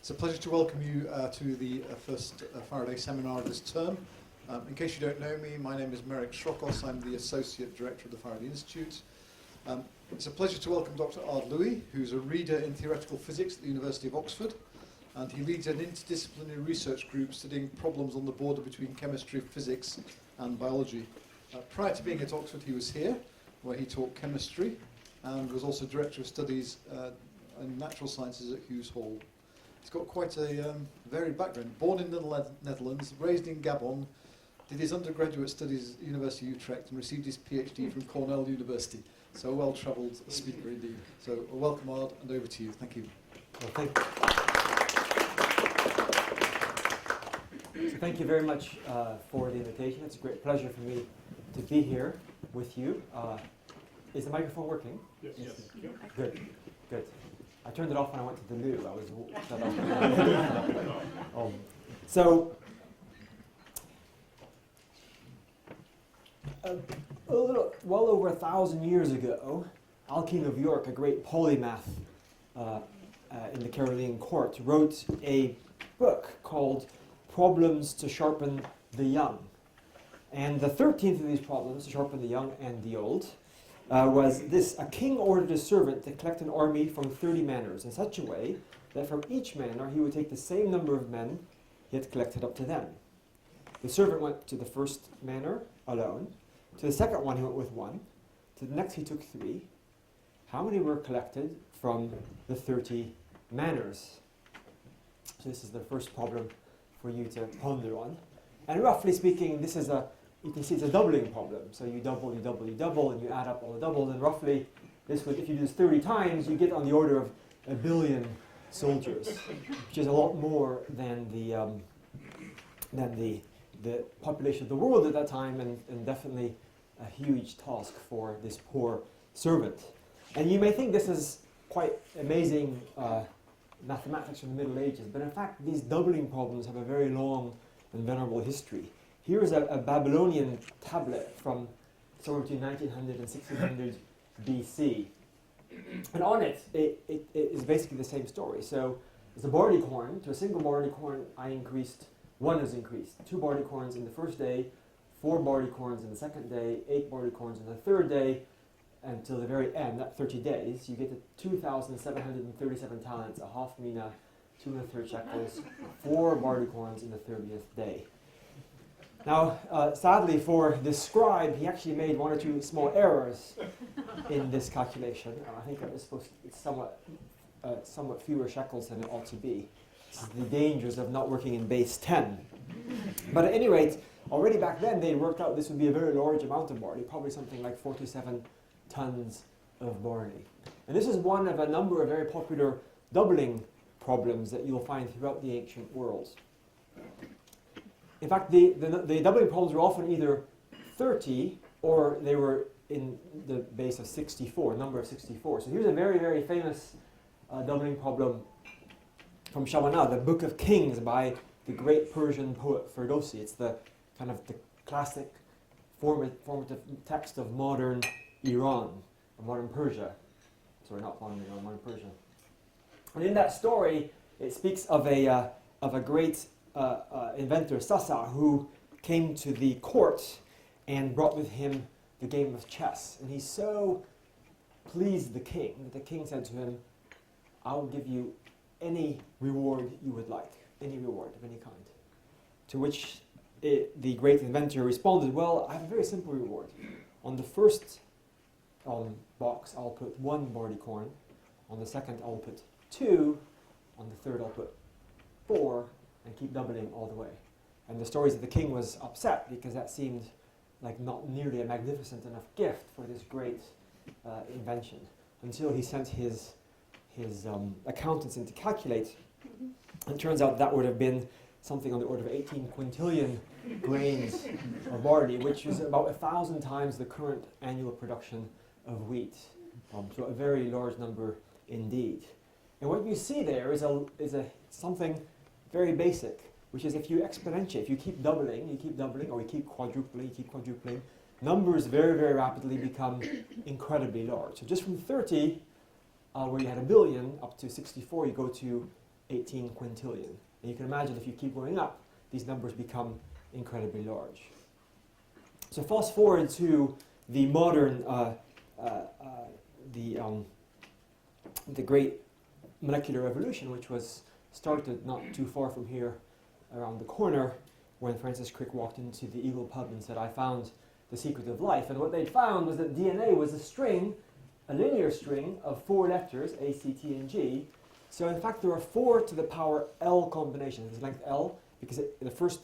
It's a pleasure to welcome you to the first Faraday seminar of this term. In case you don't know me, my name is Merrick Shrokos. I'm the Associate Director of the Faraday Institute. It's a pleasure to welcome Dr Ard Louis, who's a reader in theoretical physics at the University of Oxford, and he leads an interdisciplinary research group studying problems on the border between chemistry, physics and biology. Prior to being at Oxford, he was here, where he taught chemistry, and was also Director of Studies in Natural Sciences at Hughes Hall. He's got quite a varied background. Born in the Netherlands, raised in Gabon, did his undergraduate studies at University of Utrecht and received his PhD from Cornell University. So a well-travelled speaker indeed. So welcome, Ard, and over to you. Thank you. Well, thank you very much for the invitation. It's a great pleasure for me to be here with you. Is the microphone working? Yes. Good. I turned it off when I went to the loo. I was well over 1,000 years ago, Alcuin of York, a great polymath in the Carolingian court, wrote a book called Problems to Sharpen the Young. And the 13th of these problems, to sharpen the young and the old, was this: a king ordered a servant to collect an army from 30 manors in such a way that from each manor he would take the same number of men he had collected up to then. The servant went to the first manor alone. To the second one he went with one. To the next he took 3. How many were collected from the 30 manors? So this is the first problem for you to ponder on. And roughly speaking, this is you can see it's a doubling problem. So you double, and you add up all the doubles, and roughly this would, if you do this 30 times, you get on the order of 1 billion soldiers, which is a lot more than the population of the world at that time, and definitely a huge task for this poor servant. And you may think this is quite amazing mathematics from the Middle Ages, but in fact these doubling problems have a very long and venerable history. Here is a Babylonian tablet from somewhere between 1900 and 1600 BC. And on it is basically the same story. So as a barley corn, to a single barley corn one is increased. 2 barley corns in the first day, 4 barley corns in the second day, 8 barley corns in the third day, until the very end, that 30 days, you get to 2,737 talents, a half mina, 2 1/3 shekels, 4 barley corns in the 30th day. Now, sadly for this scribe, he actually made 1 or 2 small errors in this calculation. I think it's somewhat fewer shekels than it ought to be. This is the dangers of not working in base 10. But at any rate, already back then they worked out this would be a very large amount of barley, probably something like 47 tons of barley. And this is one of a number of very popular doubling problems that you'll find throughout the ancient world. In fact, the doubling problems were often either 30 or they were in the base of 64, number of 64. So here's a very, very famous doubling problem from Shamana, the Book of Kings by the great Persian poet Ferdowsi. It's the kind of the classic formative text of modern Iran, or modern Persia. Sorry, not modern Iran, modern Persia. And in that story, it speaks of a great inventor, Sasa, who came to the court and brought with him the game of chess. And he so pleased the king that the king said to him, "I will give you any reward you would like, any reward of any kind." To which the great inventor responded, "Well, I have a very simple reward. On the first box, I'll put 1 barley corn. On the second, I'll put 2. On the third, I'll put 4, and keep doubling all the way." And the story is that the king was upset because that seemed like not nearly a magnificent enough gift for this great invention, until he sent his accountants in to calculate. And it turns out that would have been something on the order of 18 quintillion grains of barley, which is about 1,000 times the current annual production of wheat. So a very large number indeed. And what you see there is something very basic, which is if you exponentiate, if you keep doubling, or you keep quadrupling, numbers very, very rapidly become incredibly large. So just from 30, where you had 1 billion, up to 64, you go to 18 quintillion. And you can imagine if you keep going up, these numbers become incredibly large. So fast forward to the modern, the great molecular revolution, which was started not too far from here around the corner when Francis Crick walked into the Eagle pub and said, I found the secret of life. And what they found was that DNA was a string, a linear string of 4 letters, A, C, T, and G. So in fact, there are 4 to the power L combinations. There's length L, because in the first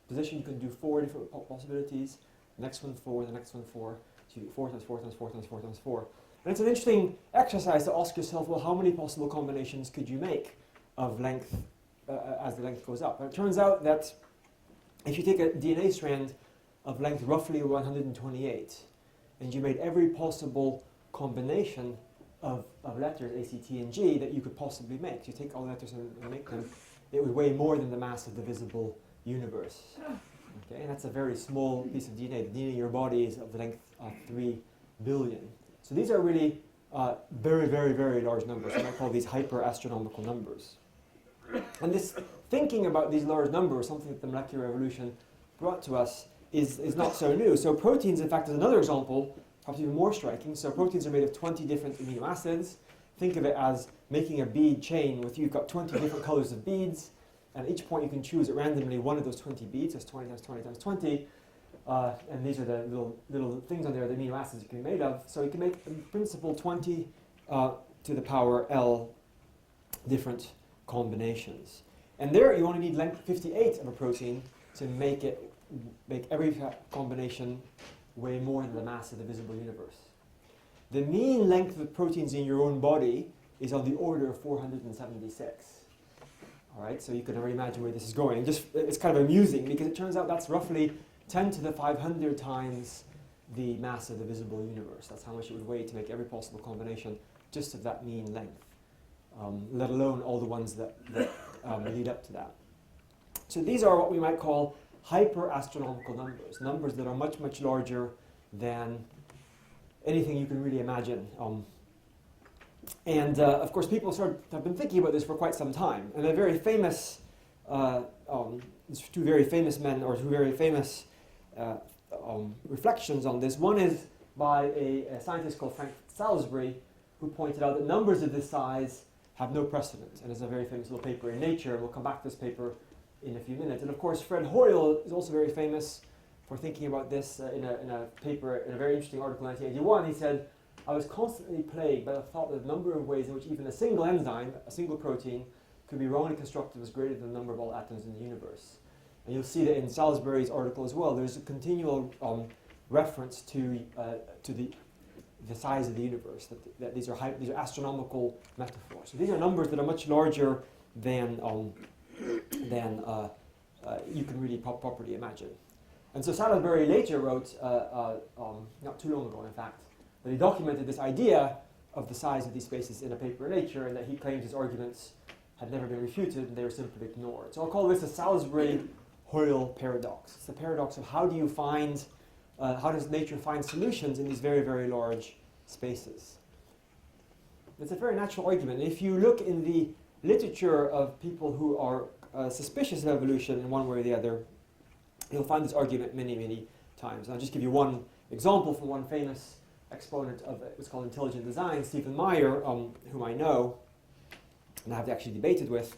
position you can do 4 different possibilities. The next one 4, the next one 4. So you do 4 times 4 times 4 times 4 times 4. And it's an interesting exercise to ask yourself, well, how many possible combinations could you make of length as the length goes up? And it turns out that if you take a DNA strand of length roughly 128, and you made every possible combination of letters, A, C, T, and G, that you could possibly make, so you take all the letters and make them, it would weigh more than the mass of the visible universe. Okay, and that's a very small piece of DNA. The DNA in your body is of the length of 3 billion. So these are really very, very, very large numbers. I might call these hyper-astronomical numbers. And this thinking about these large numbers, something that the molecular revolution brought to us, is not so new. So proteins, in fact, is another example, perhaps even more striking. So proteins are made of 20 different amino acids. Think of it as making a bead chain with you've got 20 different colors of beads, and at each point you can choose randomly one of those 20 beads. That's 20 times 20 times 20. And these are the little things on there, the amino acids you can be made of. So you can make, in principle, 20 to the power L different combinations. And there you only need length 58 of a protein to make every combination weigh more than the mass of the visible universe. The mean length of proteins in your own body is on the order of 476. All right, so you can already imagine where this is going. It's kind of amusing because it turns out that's roughly 10 to the 500 times the mass of the visible universe. That's how much it would weigh to make every possible combination just of that mean length, let alone all the ones that lead up to that. So these are what we might call hyper-astronomical numbers, numbers that are much, much larger than anything you can really imagine. Of course, people have been thinking about this for quite some time. And they're very famous, two very famous men, or two very famous reflections on this. One is by a scientist called Frank Salisbury, who pointed out that numbers of this size have no precedent. And there's a very famous little paper in Nature. We'll come back to this paper in a few minutes. And of course, Fred Hoyle is also very famous for thinking about this in a paper, in a very interesting article in 1981. He said, I was constantly plagued by the thought that the number of ways in which even a single enzyme, a single protein, could be wrongly constructed was greater than the number of all atoms in the universe. And you'll see that in Salisbury's article as well, there's a continual reference to the size of the universe, that these are astronomical metaphors. So these are numbers that are much larger than you can really properly imagine. And so Salisbury later wrote, not too long ago in fact, that he documented this idea of the size of these spaces in a paper in Nature, and that he claimed his arguments had never been refuted and they were simply ignored. So I'll call this a Salisbury-Hoyle paradox. It's the paradox of how does nature find solutions in these very, very large spaces? It's a very natural argument. If you look in the literature of people who are suspicious of evolution in one way or the other, you'll find this argument many, many times. And I'll just give you one example from one famous exponent of what's called intelligent design, Stephen Meyer, whom I know and I have actually debated with.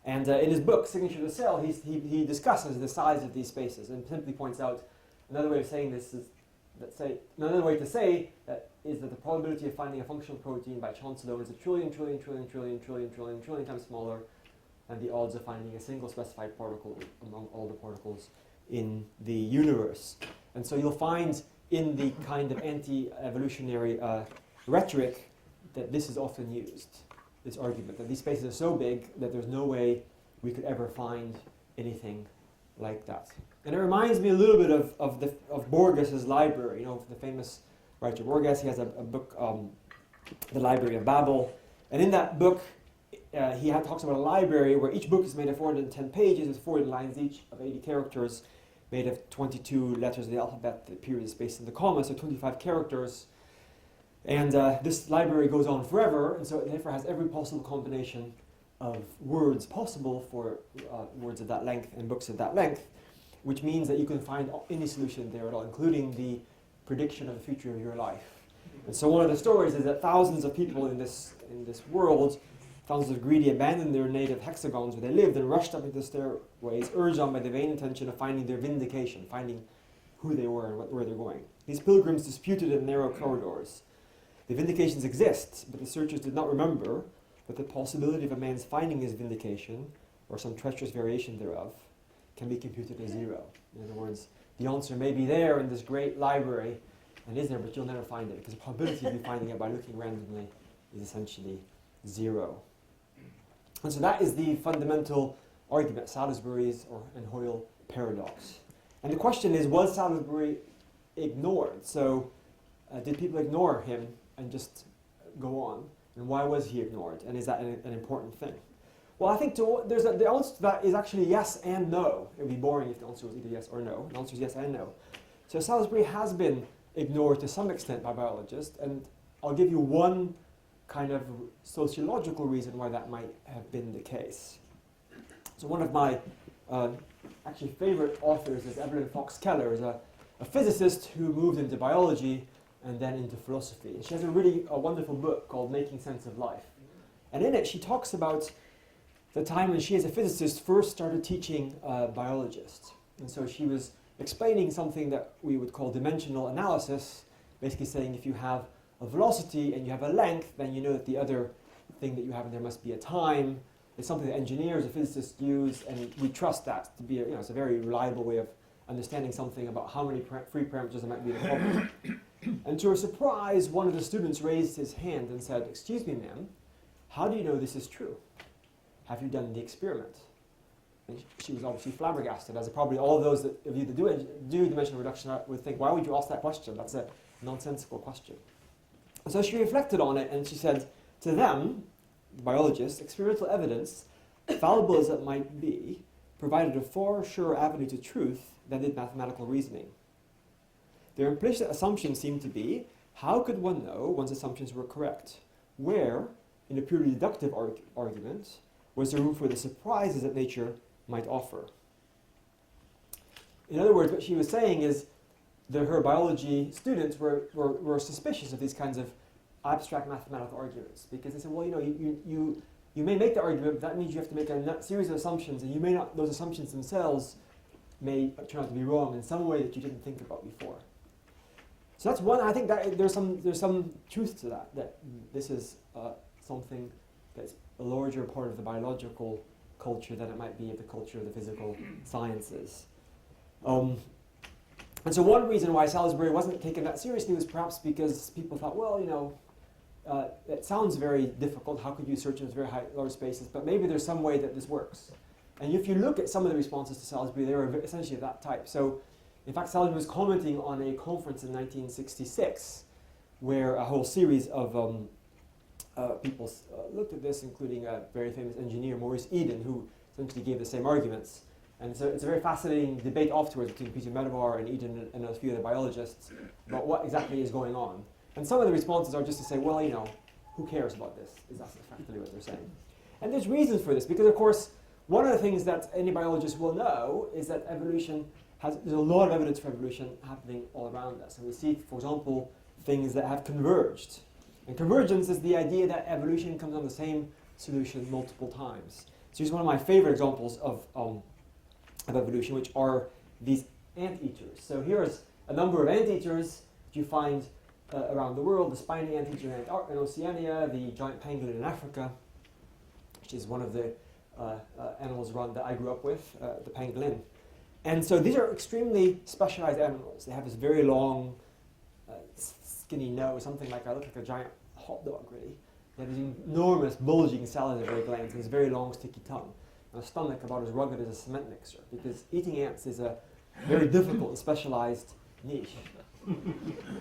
And in his book, Signature of the Cell, he discusses the size of these spaces and simply points out another way of saying this is, another way to say that is that the probability of finding a functional protein by chance alone is a trillion times smaller than the odds of finding a single specified particle among all the particles in the universe. And so you'll find in the kind of anti-evolutionary rhetoric that this is often used, this argument, that these spaces are so big that there's no way we could ever find anything like that. And it reminds me a little bit of Borges's library, the famous writer Borges. He has a book, The Library of Babel, and in that book he talks about a library where each book is made of 410 pages with 40 lines each of 80 characters, made of 22 letters of the alphabet, the period, space, and the comma, so 25 characters. And this library goes on forever, and so it therefore has every possible combination of words possible for words of that length and books of that length, which means that you can find any solution there at all, including the prediction of the future of your life. And so one of the stories is that thousands of people in this world, thousands of greedy, abandoned their native hexagons where they lived and rushed up into the stairways, urged on by the vain intention of finding their vindication, finding who they were and where they're going. These pilgrims disputed in narrow corridors. The vindications exist, but the searchers did not remember that the possibility of a man's finding his vindication, or some treacherous variation thereof, can be computed as zero. In other words, the answer may be there in this great library, and is there, but you'll never find it, because the probability of you finding it by looking randomly is essentially zero. And so that is the fundamental argument, Salisbury's and Hoyle paradox. And the question is, was Salisbury ignored? So did people ignore him and just go on? And why was he ignored? And is that an important thing? Well, I think the answer to that is actually yes and no. It would be boring if the answer was either yes or no. The answer is yes and no. So Salisbury has been ignored to some extent by biologists, and I'll give you one kind of sociological reason why that might have been the case. So one of my actually favorite authors is Evelyn Fox Keller, is a physicist who moved into biology and then into philosophy. And she has a wonderful book called Making Sense of Life. And in it she talks about the time when she as a physicist first started teaching biologists. And so she was explaining something that we would call dimensional analysis, basically saying if you have a velocity and you have a length, then you know that the other thing that you have in there must be a time. It's something that engineers or physicists use, and we trust that to be it's a very reliable way of understanding something about how many free parameters there might be in the problem. And to her surprise, one of the students raised his hand and said, "Excuse me, ma'am, how do you know this is true? Have you done the experiment?" And she was obviously flabbergasted, as probably all of those of you that do dimensional reduction would think, why would you ask that question? That's a nonsensical question. So she reflected on it, and she said, to them, biologists, experimental evidence, fallible as it might be, provided a far surer avenue to truth than did mathematical reasoning. Their implicit assumption seemed to be, how could one know one's assumptions were correct? Where, in a purely deductive argument, was there room for the surprises that nature might offer? In other words, what she was saying is that her biology students were suspicious of these kinds of abstract mathematical arguments, because they said, well, you may make the argument, but that means you have to make a series of assumptions, and those assumptions themselves may turn out to be wrong in some way that you didn't think about before. So that's one. I think that there's some truth to that this is something that's a larger part of the biological culture than it might be of the culture of the physical sciences. And so one reason why Salisbury wasn't taken that seriously was perhaps because people thought, well, it sounds very difficult. How could you search in very large spaces? But maybe there's some way that this works. And if you look at some of the responses to Salisbury, they were essentially of that type. So, in fact, Salisbury was commenting on a conference in 1966 where a whole series of people looked at this, including a very famous engineer, Maurice Eden, who essentially gave the same arguments. And so it's a very fascinating debate afterwards between Peter Medawar and Eden and a few other biologists about what exactly is going on. And some of the responses are just to say, well, who cares about this? Is that effectively what they're saying? And there's reasons for this, because of course, one of the things that any biologist will know is that there's a lot of evidence for evolution happening all around us. And we see, for example, things that have converged. And convergence is the idea that evolution comes on the same solution multiple times. So here's one of my favorite examples of evolution, which are these anteaters. So here's a number of anteaters that you find around the world: the spiny anteater in Oceania, the giant pangolin in Africa, which is one of the animals that I grew up with, the pangolin. And so these are extremely specialized animals. They have this very long, skinny nose, something like look like a giant hot dog, really. They have these enormous, bulging salivary glands and this very long, sticky tongue. And a stomach about as rugged as a cement mixer, because eating ants is a very difficult and specialized niche.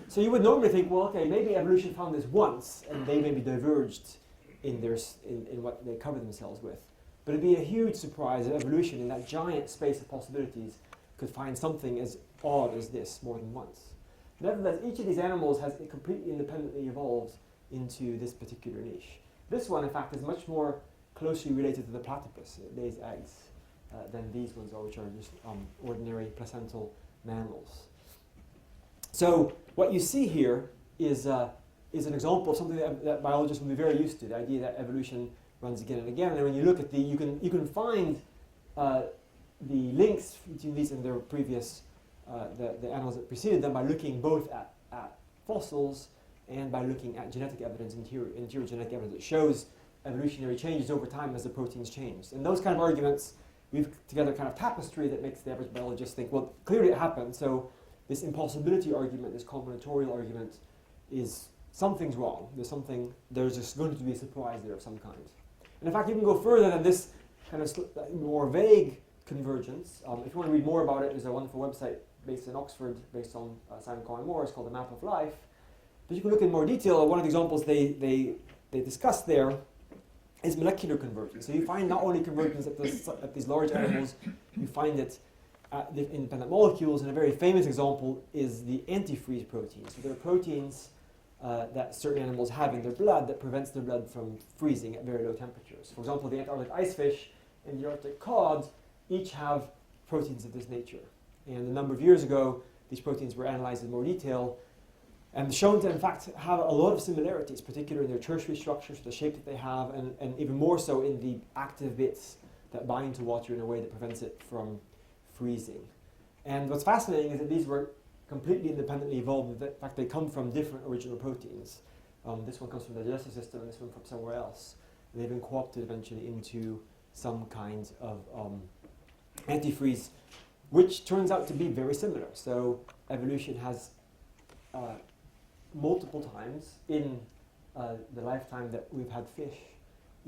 So you would normally think, well, okay, maybe evolution found this once, and they maybe diverged in what they cover themselves with. But it'd be a huge surprise that evolution, in that giant space of possibilities, could find something as odd as this more than once. Nevertheless, each of these animals has completely independently evolved into this particular niche. This one, in fact, is much more closely related to the platypus. It lays eggs than these ones are, which are just ordinary placental mammals. So what you see here is an example of something that biologists will be very used to, the idea that evolution runs again and again. And when you look at you can find the links between these and their previous, the animals that preceded them by looking both at fossils and by looking at genetic evidence, interior genetic evidence that shows evolutionary changes over time as the proteins changed. And those kind of arguments weave together kind of tapestry that makes the average biologist think, well, clearly it happened, so this impossibility argument, this combinatorial argument, is something's wrong. There's just going to be a surprise there of some kind. And in fact, you can go further than this kind of more vague convergence. If you want to read more about it, there's a wonderful website based in Oxford, based on Simon Cohen Moore. It's called The Map of Life. But you can look in more detail. One of the examples they discuss there is molecular convergence. So you find not only convergence at these large animals, you find it at the independent molecules. And a very famous example is the antifreeze proteins. So there are proteins that certain animals have in their blood that prevents their blood from freezing at very low temperatures. For example, the Antarctic icefish and the Arctic cod each have proteins of this nature. And a number of years ago, these proteins were analyzed in more detail and shown to, in fact, have a lot of similarities, particularly in their tertiary structures, the shape that they have, and even more so in the active bits that bind to water in a way that prevents it from freezing. And what's fascinating is that these were completely independently evolved. In fact, they come from different original proteins. This one comes from the digestive system, and this one from somewhere else. And they've been co-opted eventually into some kind of antifreeze, which turns out to be very similar. So evolution has multiple times in the lifetime that we've had fish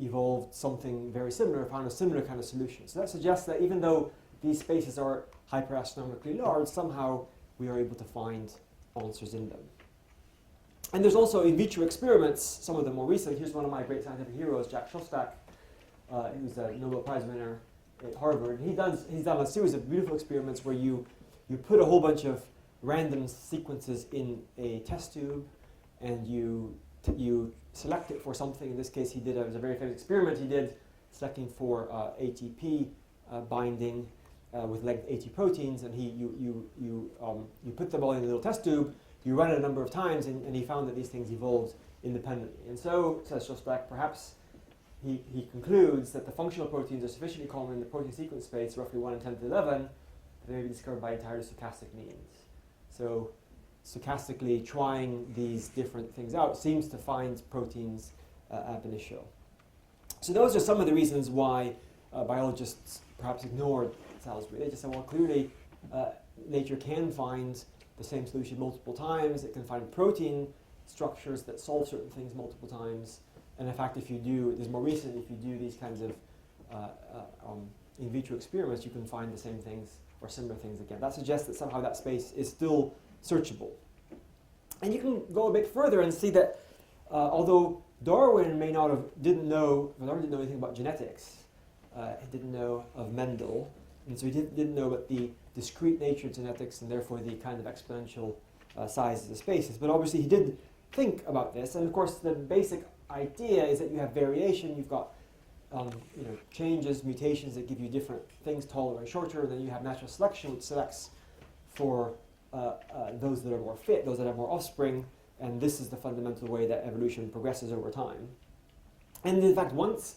evolved something very similar, found a similar kind of solution. So that suggests that even though these spaces are hyper-astronomically large, somehow we are able to find answers in them. And there's also in vitro experiments, some of them more recent. Here's one of my great scientific heroes, Jack Szostak, who's a Nobel Prize winner at Harvard. He's done a series of beautiful experiments where you put a whole bunch of random sequences in a test tube, and you select it for something. In this case, it was a very famous experiment he did, selecting for ATP binding with linked AT proteins, and you put them all in a little test tube. You run it a number of times, and he found that these things evolved independently. And so, says Szostak, perhaps he concludes that the functional proteins are sufficiently common in the protein sequence space, roughly 1 in 10 to 11, that they may be discovered by entirely stochastic means. So stochastically trying these different things out seems to find proteins ab initio. So those are some of the reasons why biologists perhaps ignored Salisbury. They just said, well, clearly nature can find the same solution multiple times. It can find protein structures that solve certain things multiple times. And in fact, if you do these kinds of in vitro experiments, you can find the same things or similar things again. That suggests that somehow that space is still searchable. And you can go a bit further and see that although Darwin didn't know anything about genetics, he didn't know of Mendel, and so he didn't know about the discrete nature of genetics and therefore the kind of exponential size of the spaces. But obviously he did think about this, and of course the basic idea is that you have variation. You've got changes, mutations that give you different things, taller and shorter. Then you have natural selection, which selects for those that are more fit, those that have more offspring, and this is the fundamental way that evolution progresses over time. And in fact, once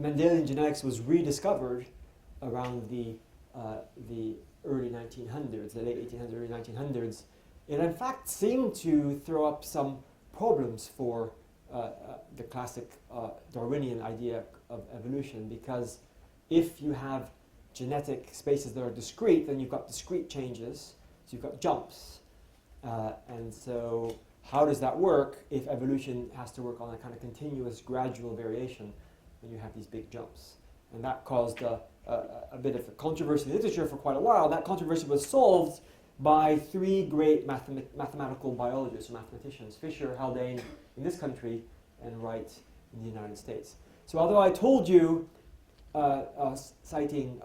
Mendelian genetics was rediscovered around the early 1900s, the late 1800s, early 1900s, it in fact seemed to throw up some problems for the classic Darwinian idea of evolution, because if you have genetic spaces that are discrete, then you've got discrete changes, so you've got jumps. And so how does that work if evolution has to work on a kind of continuous, gradual variation when you have these big jumps? And that caused a bit of a controversy in the literature for quite a while. That controversy was solved by 3 great mathematical biologists or mathematicians, Fisher, Haldane in this country, and Wright in the United States. So although I told you, citing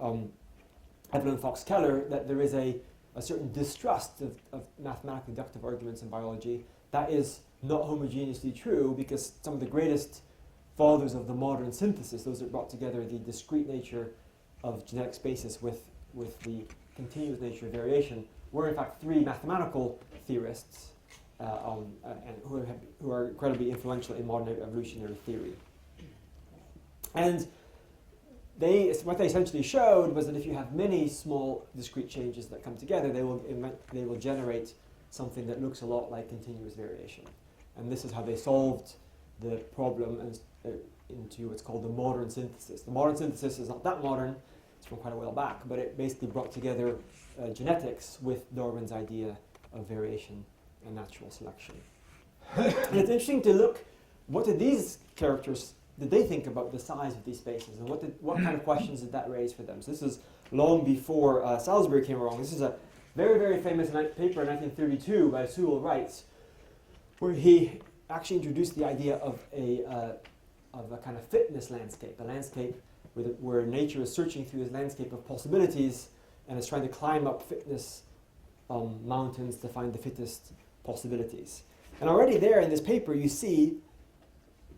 Evelyn Fox Keller, that there is a certain distrust of mathematically deductive arguments in biology, that is not homogeneously true, because some of the greatest fathers of the modern synthesis, those that brought together the discrete nature of genetic spaces with the continuous nature of variation, were in fact three mathematical theorists and who are incredibly influential in modern evolutionary theory. And what they essentially showed was that if you have many small discrete changes that come together, they will generate something that looks a lot like continuous variation. And this is how they solved the problem into what's called the modern synthesis. The modern synthesis is not that modern, it's from quite a while back, but it basically brought together genetics with Darwin's idea of variation and natural selection. And it's interesting to look, what did these characters, did they think about the size of these spaces, and what kind of questions did that raise for them? So this is long before Salisbury came along. This is a very, very famous paper in 1932 by Sewell Wright, where he actually introduced the idea of a kind of fitness landscape, a landscape where nature is searching through this landscape of possibilities and is trying to climb up fitness mountains to find the fittest possibilities. And already there in this paper you see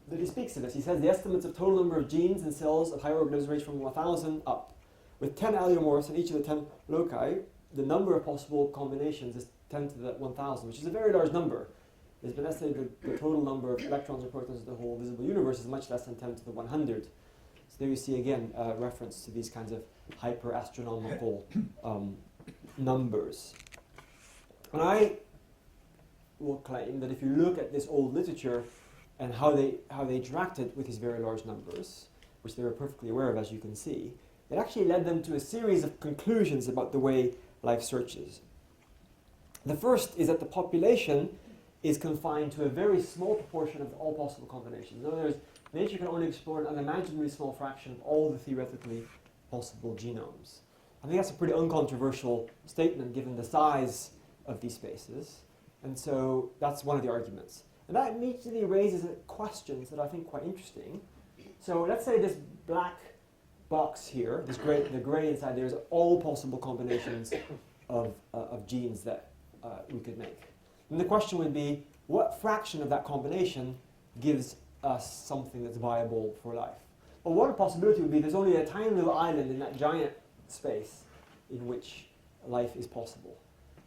that he speaks of this. He says the estimates of total number of genes in cells of higher organisms range from 1,000 up. With 10 allelomorphs in each of the 10 loci, the number of possible combinations is 10 to the 1,000, which is a very large number. It's been estimated the total number of electrons or protons in the whole visible universe is much less than 10 to the 100. So there you see again a reference to these kinds of hyper-astronomical numbers. And I will claim that if you look at this old literature and how they interacted with these very large numbers, which they were perfectly aware of, as you can see, it actually led them to a series of conclusions about the way life searches. The first is that the population is confined to a very small proportion of all possible combinations. In other words, nature can only explore an unimaginably small fraction of all the theoretically possible genomes. I think that's a pretty uncontroversial statement given the size of these spaces. And so that's one of the arguments. And that immediately raises questions that I think quite interesting. So let's say this black box here, the gray inside there is all possible combinations of genes that we could make. And the question would be, what fraction of that combination gives us something that's viable for life? Well, one possibility would be there's only a tiny little island in that giant space in which life is possible.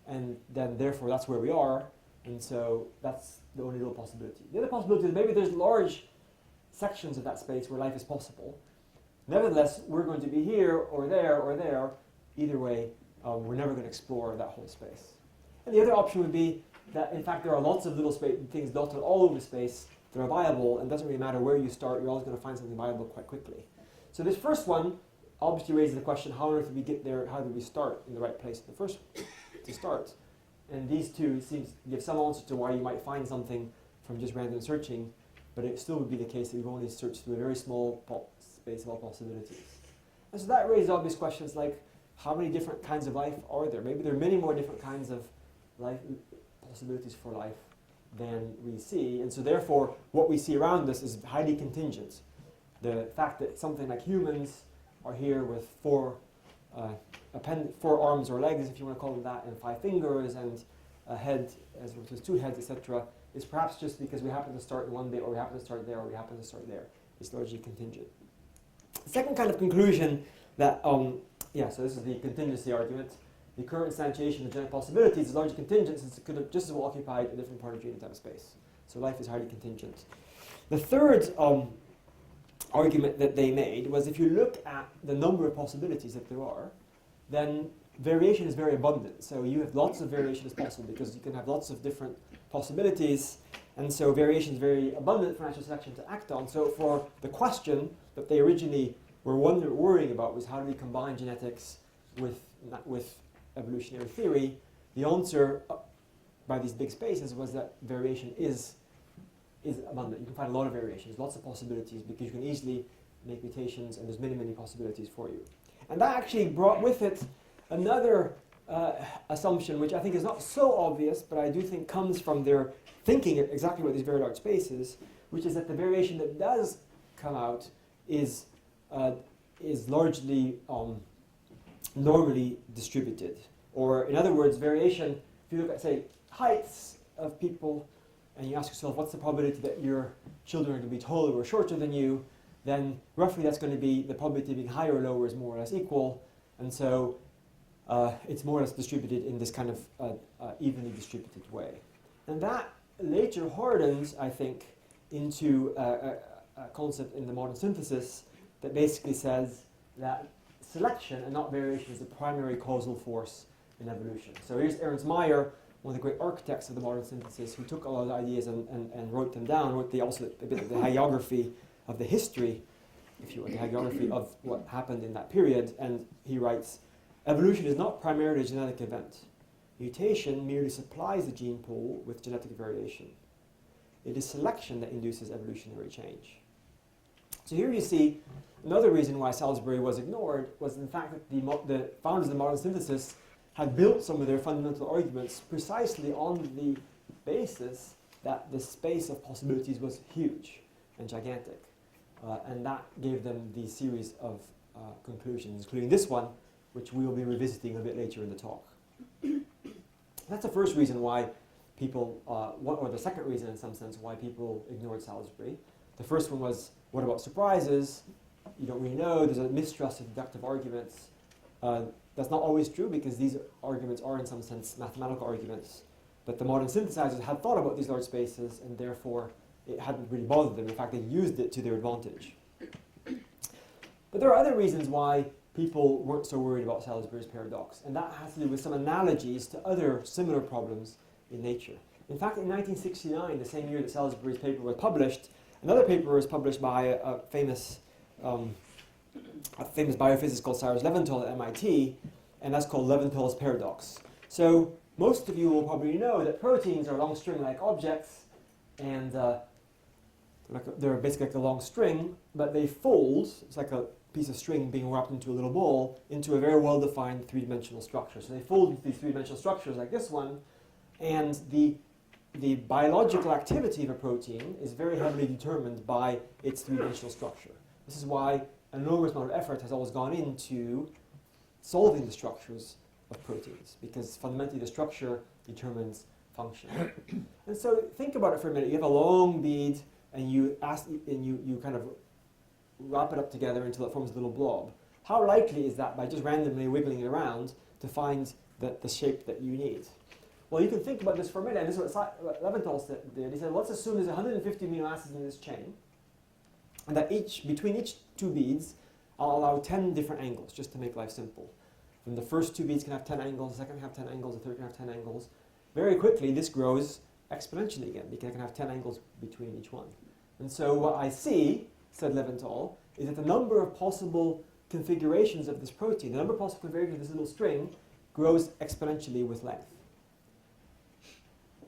And then therefore that's where we are, and so that's the only real possibility. The other possibility is maybe there's large sections of that space where life is possible. Nevertheless, we're going to be here or there or there. Either way, we're never going to explore that whole space. And the other option would be that in fact there are lots of little things dotted all over space that are viable, and it doesn't really matter where you start, you're always going to find something viable quite quickly. So this first one obviously raises the question, how on earth did we get there, how did we start in the right place in the first to start? And these two seem to give some answer to why you might find something from just random searching, but it still would be the case that we've only searched through a very small space of all possibilities. And so that raises obvious questions like, how many different kinds of life are there? Maybe there are many more different kinds of life possibilities for life than we see, and so therefore what we see around us is highly contingent. The fact that something like humans are here with four arms or legs, if you want to call them that, and 5 fingers, and a head as well as 2 heads, etc., is perhaps just because we happen to start in one bit, or we happen to start there, or we happen to start there. It's largely contingent. The second kind of conclusion that, so this is the contingency argument. The current instantiation of genetic possibilities is largely contingent since it could have just as well occupied a different part of genotype space. So life is highly contingent. The third argument that they made was if you look at the number of possibilities that there are, then variation is very abundant. So you have lots of variation as possible because you can have lots of different possibilities, and so variation is very abundant for natural selection to act on. So for the question that they originally were worrying about was how do we combine genetics with evolutionary theory, the answer by these big spaces was that variation is abundant. You can find a lot of variations, lots of possibilities, because you can easily make mutations, and there's many, many possibilities for you. And that actually brought with it another assumption, which I think is not so obvious, but I do think comes from their thinking exactly about these very large spaces, which is that the variation that does come out is largely normally distributed. Or in other words, variation, if you look at, say, heights of people, and you ask yourself, what's the probability that your children are going to be taller or shorter than you, then roughly that's going to be, the probability of being higher or lower is more or less equal, and so it's more or less distributed in this kind of evenly distributed way. And that later hardens, I think, into a concept in the modern synthesis that basically says that selection and not variation is the primary causal force in evolution. So here's Ernst Mayr, one of the great architects of the modern synthesis, who took a lot of the ideas and wrote them down, wrote also a bit of the hagiography of the history, if you want, the hagiography of what happened in that period, and he writes, evolution is not primarily a genetic event. Mutation merely supplies the gene pool with genetic variation. It is selection that induces evolutionary change. So here you see another reason why Salisbury was ignored was in fact that the founders of the modern synthesis had built some of their fundamental arguments precisely on the basis that the space of possibilities was huge and gigantic. And that gave them the series of conclusions, including this one, which we will be revisiting a bit later in the talk. That's the first reason why people, or the second reason in some sense, why people ignored Salisbury. The first one was, what about surprises? You don't really know. There's a mistrust of deductive arguments. That's not always true because these arguments are in some sense mathematical arguments. But the modern synthesizers had thought about these large spaces and therefore it hadn't really bothered them. In fact, they used it to their advantage. But there are other reasons why people weren't so worried about Salisbury's paradox, and that has to do with some analogies to other similar problems in nature. In fact, in 1969, the same year that Salisbury's paper was published, another paper was published by a famous biophysicist called Cyrus Leventhal at MIT, and that's called Leventhal's paradox. So most of you will probably know that proteins are long string-like objects, and they're basically like a long string, but they fold. It's like a piece of string being wrapped into a little ball into a very well-defined three-dimensional structure. So they fold into these three-dimensional structures like this one, and the biological activity of a protein is very heavily determined by its three-dimensional structure. This is why an enormous amount of effort has always gone into solving the structures of proteins, because fundamentally the structure determines function. And so think about it for a minute. You have a long bead, and you kind of wrap it up together until it forms a little blob. How likely is that, by just randomly wiggling it around, to find the shape that you need? Well, you can think about this for a minute, and this is what Leventhal did. He said, let's assume there's 150 amino acids in this chain, and that between each two beads, I'll allow 10 different angles, just to make life simple. And the first two beads can have 10 angles, the second can have 10 angles, the third can have 10 angles. Very quickly, this grows exponentially again, because I can have 10 angles between each one. And so what I see, said Leventhal, is that the number of possible configurations of this protein, the number of possible configurations of this little string, grows exponentially with length.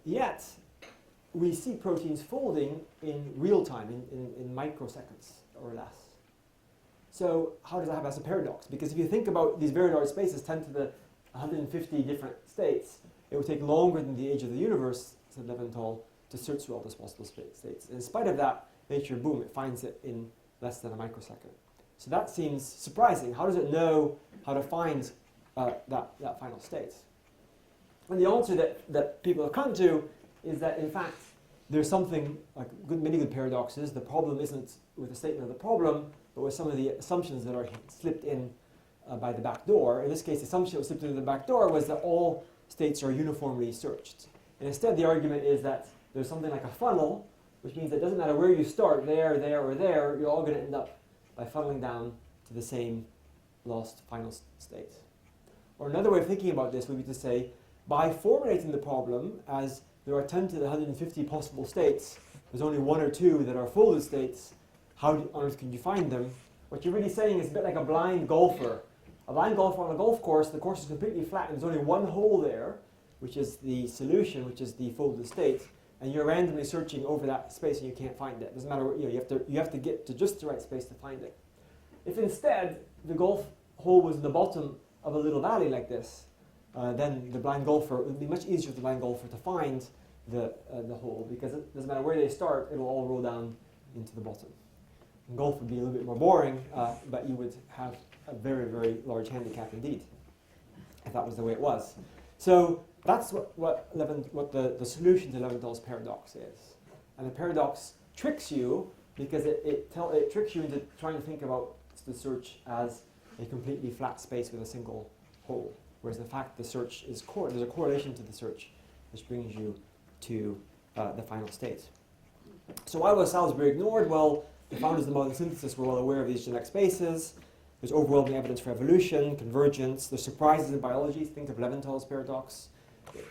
Yet, we see proteins folding in real time, in microseconds or less. So how does that happen? That's a paradox. Because if you think about these very large spaces, 10 to the 150 different states, it would take longer than the age of the universe, said Leventhal, to search through all those possible states. In spite of that, nature, boom, it finds it in less than a microsecond. So that seems surprising. How does it know how to find that final state? And the answer that people have come to is that, in fact, there's something like many good paradoxes. The problem isn't with the statement of the problem, but with some of the assumptions that are slipped in by the back door. In this case, the assumption that was slipped in the back door was that all states are uniformly searched. And instead, the argument is that there's something like a funnel, which means that it doesn't matter where you start, there, or there, you're all going to end up by funneling down to the same lost final state. Or another way of thinking about this would be to say, by formulating the problem as there are 10 to the 150 possible states, there's only one or two that are folded states, how on earth can you find them? What you're really saying is a bit like a blind golfer. A blind golfer on a golf course, the course is completely flat, and there's only one hole there, which is the solution, which is the folded state, and you're randomly searching over that space and you can't find it. Doesn't matter what, you have to get to just the right space to find it. If instead the golf hole was in the bottom of a little valley like this, then the blind golfer, it would be much easier for the blind golfer to find the hole, because it doesn't matter where they start, it'll all roll down into the bottom. And golf would be a little bit more boring, but you would have a very, very large handicap indeed, if that was the way it was. So that's what the solution to Levinthal's paradox is. And the paradox tricks you because it tricks you into trying to think about the search as a completely flat space with a single hole. Whereas in fact the search is there's a correlation to the search which brings you to the final state. So why was Salisbury ignored? Well, the founders of the modern synthesis were well aware of these genetic spaces. There's overwhelming evidence for evolution, convergence. There's surprises in biology. Think of Levinthal's paradox.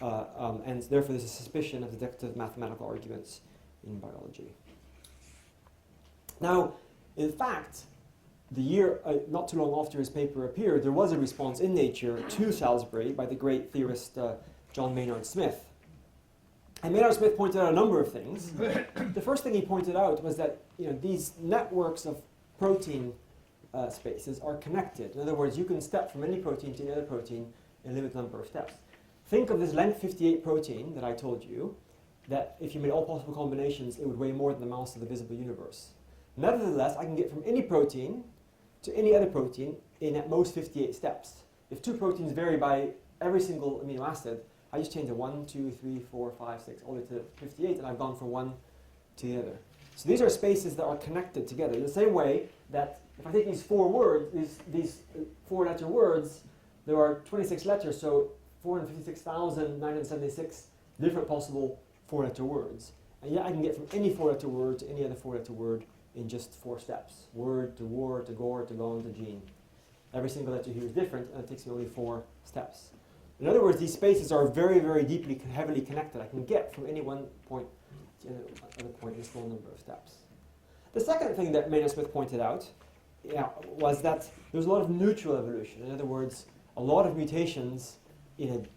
And therefore there's a suspicion of deductive mathematical arguments in biology. Now, in fact, the year not too long after his paper appeared, there was a response in Nature to Salisbury by the great theorist John Maynard Smith. And Maynard Smith pointed out a number of things. The first thing he pointed out was that these networks of protein spaces are connected. In other words, you can step from any protein to any other protein in a limited number of steps. Think of this length 58 protein that I told you, that if you made all possible combinations, it would weigh more than the mass of the visible universe. Nevertheless, I can get from any protein to any other protein in at most 58 steps. If two proteins vary by every single amino acid, I just change a 1, 2, 3, 4, 5, 6, all the way to 58, and I've gone from one to the other. So these are spaces that are connected together. In the same way that if I take these four words, these four-letter words, there are 26 letters, so 456,976 different possible four-letter words. And yet I can get from any four-letter word to any other four-letter word in just 4 steps. Word to war to gore to gone to gene. Every single letter here is different, and it takes me only 4 steps. In other words, these spaces are very, very deeply, heavily connected. I can get from any one point to another point in a small number of steps. The second thing that Maynard Smith pointed out was that there's a lot of neutral evolution. In other words, a lot of mutations in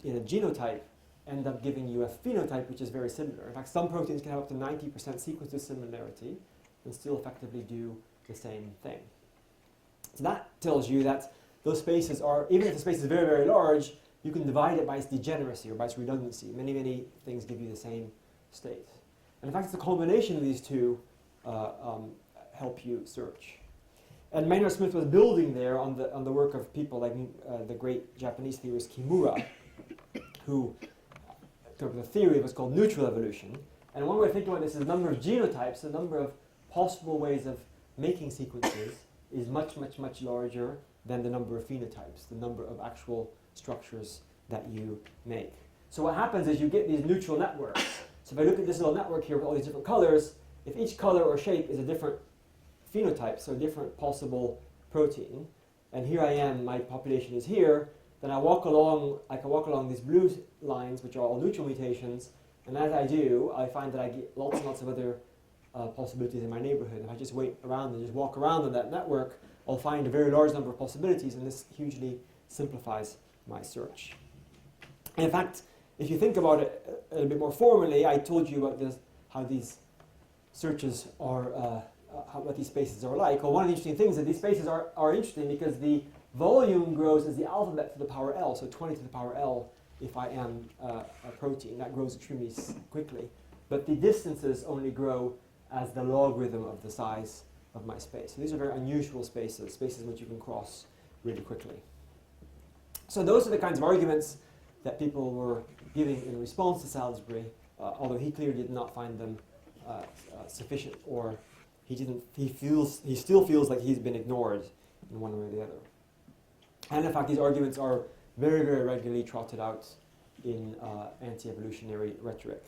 a genotype end up giving you a phenotype which is very similar. In fact, some proteins can have up to 90% sequence dissimilarity and still effectively do the same thing. So that tells you that those spaces are, even if the space is very, very large, you can divide it by its degeneracy or by its redundancy. Many, many things give you the same state. And in fact, it's the combination of these two help you search. And Maynard Smith was building there on the work of people like the great Japanese theorist Kimura, who took the theory of what's called neutral evolution. And one way of thinking about this is the number of genotypes, the number of possible ways of making sequences is much, much, much larger than the number of phenotypes, the number of actual structures that you make. So what happens is you get these neutral networks. So if I look at this little network here with all these different colors, if each color or shape is a different phenotype, so a different possible protein, and here I am, my population is here, then I can walk along these blue lines, which are all neutral mutations, and as I do, I find that I get lots and lots of other possibilities in my neighborhood. If I just wait around and just walk around on that network, I'll find a very large number of possibilities, and this hugely simplifies my search. And in fact, if you think about it a bit more formally, I told you about this, how these searches are, what these spaces are like. Well, one of the interesting things is that these spaces are interesting because the volume grows as the alphabet to the power L, so 20 to the power L if I am a protein. That grows extremely quickly. But the distances only grow as the logarithm of the size of my space. So these are very unusual spaces in which you can cross really quickly. So those are the kinds of arguments that people were giving in response to Salisbury, although he clearly did not find them sufficient, or he still feels like he's been ignored in one way or the other. And in fact, these arguments are very, very regularly trotted out in anti-evolutionary rhetoric.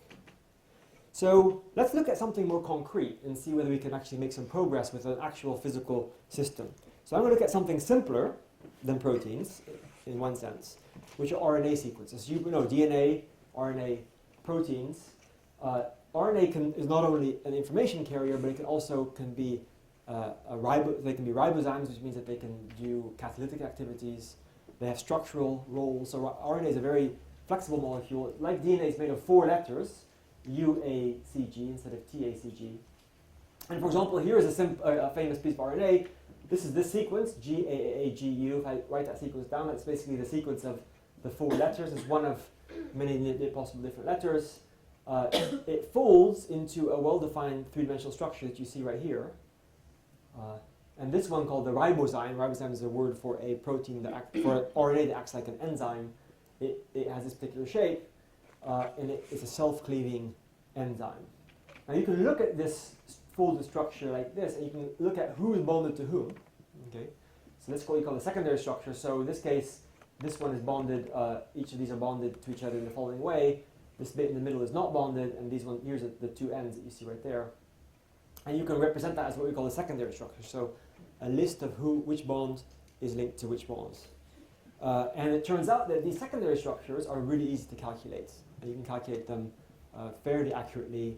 So let's look at something more concrete and see whether we can actually make some progress with an actual physical system. So I'm going to look at something simpler than proteins, in one sense, which are RNA sequences. You know, DNA, RNA, proteins. RNA is not only an information carrier, but it can also be they can be ribozymes, which means that they can do catalytic activities. They have structural roles. So RNA is a very flexible molecule. Like DNA, is made of 4 letters, UACG instead of TACG. And for example, here is a famous piece of RNA. This is this sequence, GAAGU. If I write that sequence down, that's basically the sequence of the 4 letters. It's one of many possible different letters. It folds into a well-defined 3-dimensional structure that you see right here. And this one called the ribozyme. Ribozyme is a word for a protein for RNA that acts like an enzyme. it has this particular shape, and it's a self-cleaving enzyme. Now you can look at this folded structure like this, and you can look at who is bonded to whom. Okay, so that's what we call the secondary structure. So in this case, this one is bonded. Each of these are bonded to each other in the following way. This bit in the middle is not bonded, and these one here's the two ends that you see right there. And you can represent that as what we call the secondary structure. So a list of which bond is linked to which bonds. And it turns out that these secondary structures are really easy to calculate, and you can calculate them fairly accurately,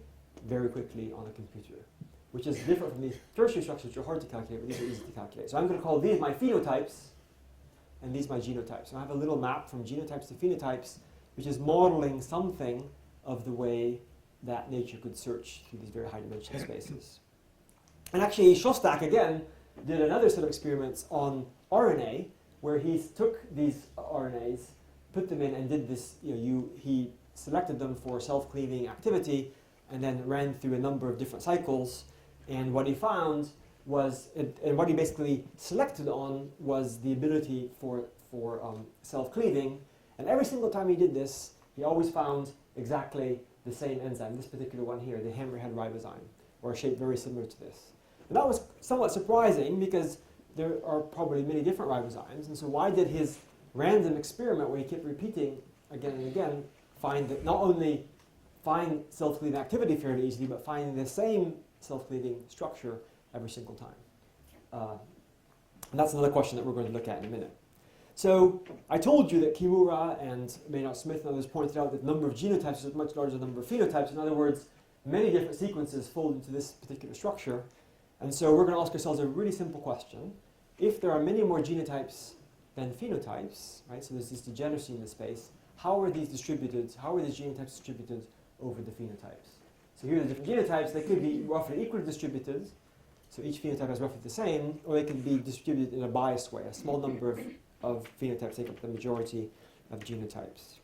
very quickly on a computer, which is different from these tertiary structures, which are hard to calculate, but these are easy to calculate. So I'm going to call these my phenotypes, and these my genotypes. So I have a little map from genotypes to phenotypes, which is modeling something of the way that nature could search through these very high-dimensional spaces. And actually, Shostak, again, did another set of experiments on RNA, where he took these RNAs, put them in, and did this. He selected them for self-cleaving activity, and then ran through a number of different cycles. And what he found was, and what he basically selected on was the ability for self-cleaving. And every single time he did this, he always found exactly the same enzyme. This particular one here, the hammerhead ribozyme, or a shape very similar to this. And that was somewhat surprising because there are probably many different ribozymes. And so why did his random experiment, where he kept repeating again and again, find that not only find self-cleaving activity fairly easily, but finding the same self-cleaving structure every single time? And that's another question that we're going to look at in a minute. So I told you that Kimura and Maynard-Smith and others pointed out that the number of genotypes is much larger than the number of phenotypes. In other words, many different sequences fold into this particular structure. And so we're going to ask ourselves a really simple question. If there are many more genotypes than phenotypes, right, so there's this degeneracy in the space, how are these distributed? How are these genotypes distributed over the phenotypes? So here are the different genotypes. They could be roughly equally distributed, so each phenotype is roughly the same, or they can be distributed in a biased way. A small number of phenotypes take up the majority of genotypes.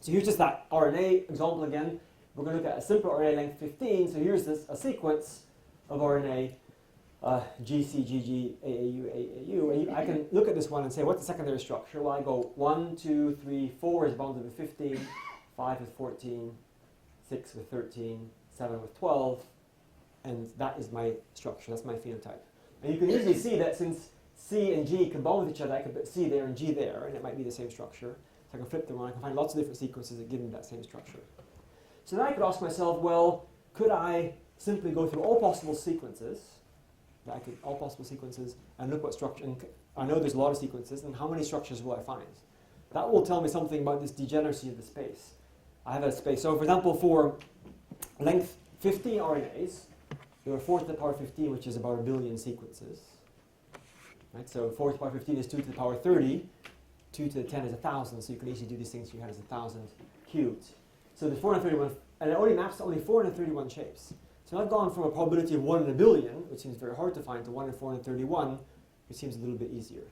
So here's just that RNA example again. We're going to look at a simple RNA length 15. So here's a sequence of RNA, GC, GG, AAU, AAU. And I can look at this one and say, what's the secondary structure? Well, I go 1, 2, 3, 4 is bonded with 15, 5 with 14, 6 with 13, 7 with 12, and that is my structure, that's my phenotype. And you can easily see that since C and G can bond with each other, I can put C there and G there, and it might be the same structure. So I can flip them around, I can find lots of different sequences that give me that same structure. So then I could ask myself, well, could I simply go through all possible sequences, and look what structure, and I know there's a lot of sequences, and how many structures will I find? That will tell me something about this degeneracy of the space. I have a space, so for example, for length 15 RNAs, there are 4 to the power 15, which is about 1 billion sequences. Right? So 4 to the power 15 is 2 to the power 30, 2 to the 10 is 1,000, so you can easily do these things in your head as 1,000 cubed. So there's 431, and it only maps to only 431 shapes. So I've gone from a probability of 1 in a billion, which seems very hard to find, to 1 in 431, which seems a little bit easier.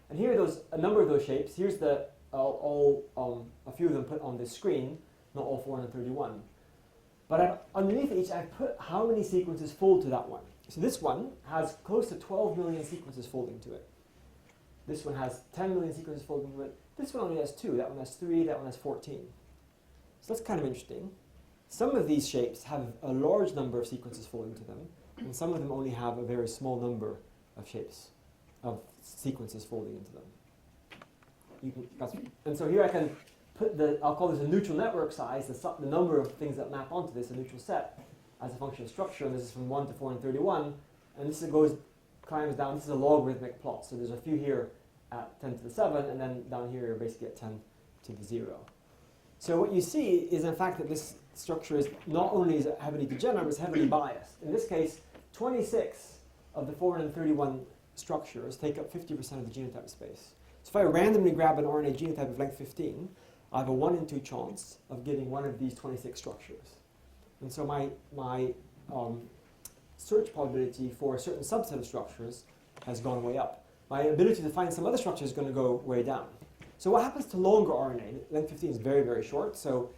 And here are a number of those shapes. Here's a few of them put on this screen, not all 431. But underneath each, I've put how many sequences fold to that one. So this one has close to 12 million sequences folding to it. This one has 10 million sequences folding to it. This one only has 2. That one has 3. That one has 14. So that's kind of interesting. Some of these shapes have a large number of sequences folding to them, and some of them only have a very small number of sequences folding into them. And so here I can put I'll call this a neutral network size, the number of things that map onto this, a neutral set, as a function of structure, and this is from 1 to 431, and this climbs down. This is a logarithmic plot, so there's a few here at 10 to the 7, and then down here you're basically at 10 to the 0. So what you see is, in fact, that this structure is not only is it heavily degenerate, it's heavily biased. In this case, 26 of the 431 structures take up 50% of the genotype space. So if I randomly grab an RNA genotype of length 15, I have a 1 in 2 chance of getting one of these 26 structures. And so my search probability for a certain subset of structures has gone way up. My ability to find some other structure is going to go way down. So what happens to longer RNA? Length 15 is very, very short. So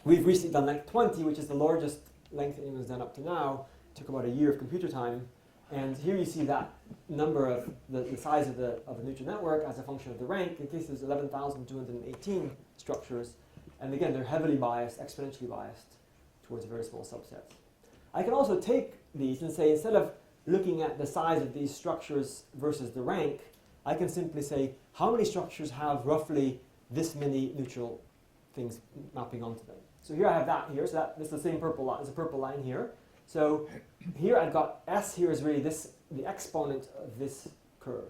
we've recently done length 20, which is the largest length anyone's done up to now. It took about a year of computer time. And here you see that number of the size of the neutral network as a function of the rank. In case there's 11,218 structures, and again they're heavily biased, exponentially biased towards a very small subset. I can also take these and say, instead of looking at the size of these structures versus the rank, I can simply say how many structures have roughly this many neutral things mapping onto them. So here I have that here. So this is the same purple line. There's a purple line here. So here I've got S here is really this, the exponent of this curve.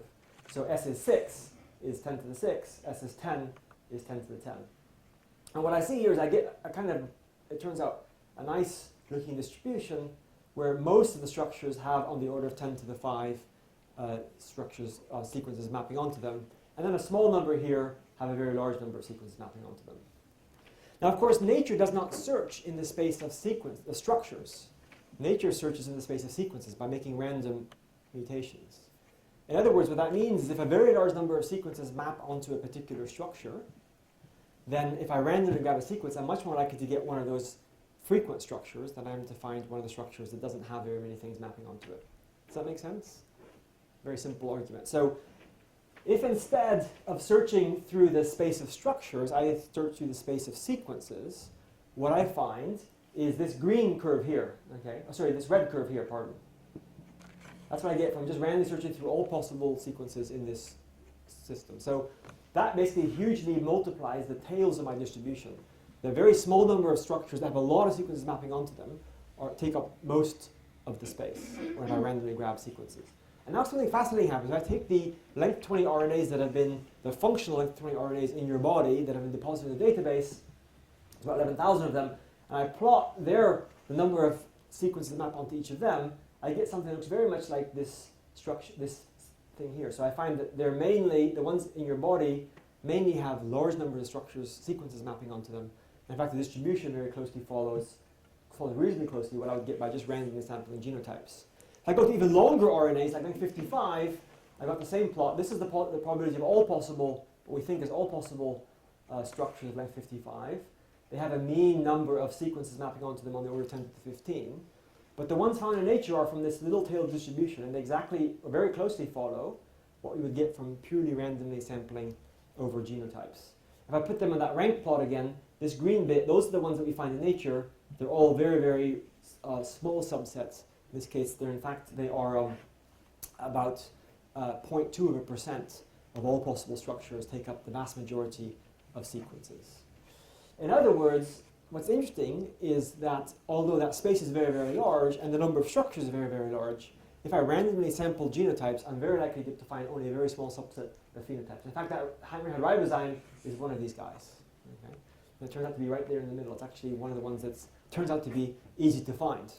So S is 6 is 10 to the 6. S is 10 is 10 to the 10. And what I see here is I get a kind of, it turns out, a nice looking distribution where most of the structures have on the order of 10 to the 5 structures, sequences mapping onto them. And then a small number here have a very large number of sequences mapping onto them. Now, of course, nature does not search in the space of structures. Nature searches in the space of sequences by making random mutations. In other words, what that means is if a very large number of sequences map onto a particular structure, then if I randomly grab a sequence, I'm much more likely to get one of those frequent structures than I am to find one of the structures that doesn't have very many things mapping onto it. Does that make sense? Very simple argument. So if instead of searching through the space of structures, I search through the space of sequences, what I find is this green curve here, okay? Oh, sorry, this red curve here, pardon. That's what I get from just randomly searching through all possible sequences in this system. So that basically hugely multiplies the tails of my distribution. The very small number of structures that have a lot of sequences mapping onto them take up most of the space when I randomly grab sequences. And now something fascinating happens. I take the length 20 RNAs that have been, the functional length 20 RNAs in your body that have been deposited in the database, it's about 11,000 of them, and I plot the number of sequences that map onto each of them, I get something that looks very much like this structure, this thing here. So I find that they're mainly, the ones in your body mainly have large numbers of structures, sequences mapping onto them. In fact, the distribution very closely follows reasonably closely what I would get by just randomly sampling genotypes. If I go to even longer RNAs, like length 55, I got the same plot. This is the probability of all possible, what we think is all possible structures of length 55. They have a mean number of sequences mapping onto them on the order of 10 to the 15. But the ones found in nature are from this little tail distribution, and they exactly, or very closely follow what we would get from purely randomly sampling over genotypes. If I put them on that rank plot again, this green bit, those are the ones that we find in nature. They're all very, very small subsets. In this case, they are about 0.2% of all possible structures take up the vast majority of sequences. In other words, what's interesting is that although that space is very, very large and the number of structures is very, very large, if I randomly sample genotypes, I'm very likely to find only a very small subset of phenotypes. In fact, that hammerhead ribozyme is one of these guys. Okay? And it turns out to be right there in the middle. It's actually one of the ones that turns out to be easy to find.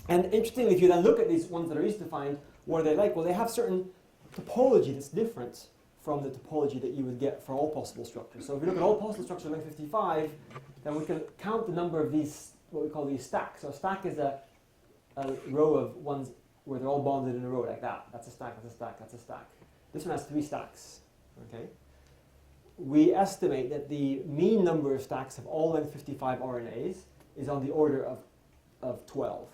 And interestingly, if you then look at these ones that are easy to find, what are they like? Well, they have certain topology that's different from the topology that you would get for all possible structures. So if you look at all possible structures length 55, then we can count the number of these, what we call these stacks. So a stack is a row of ones where they're all bonded in a row like that. That's a stack, that's a stack, that's a stack. This one has 3 stacks. Okay? We estimate that the mean number of stacks of all length 55 RNAs is on the order of 12.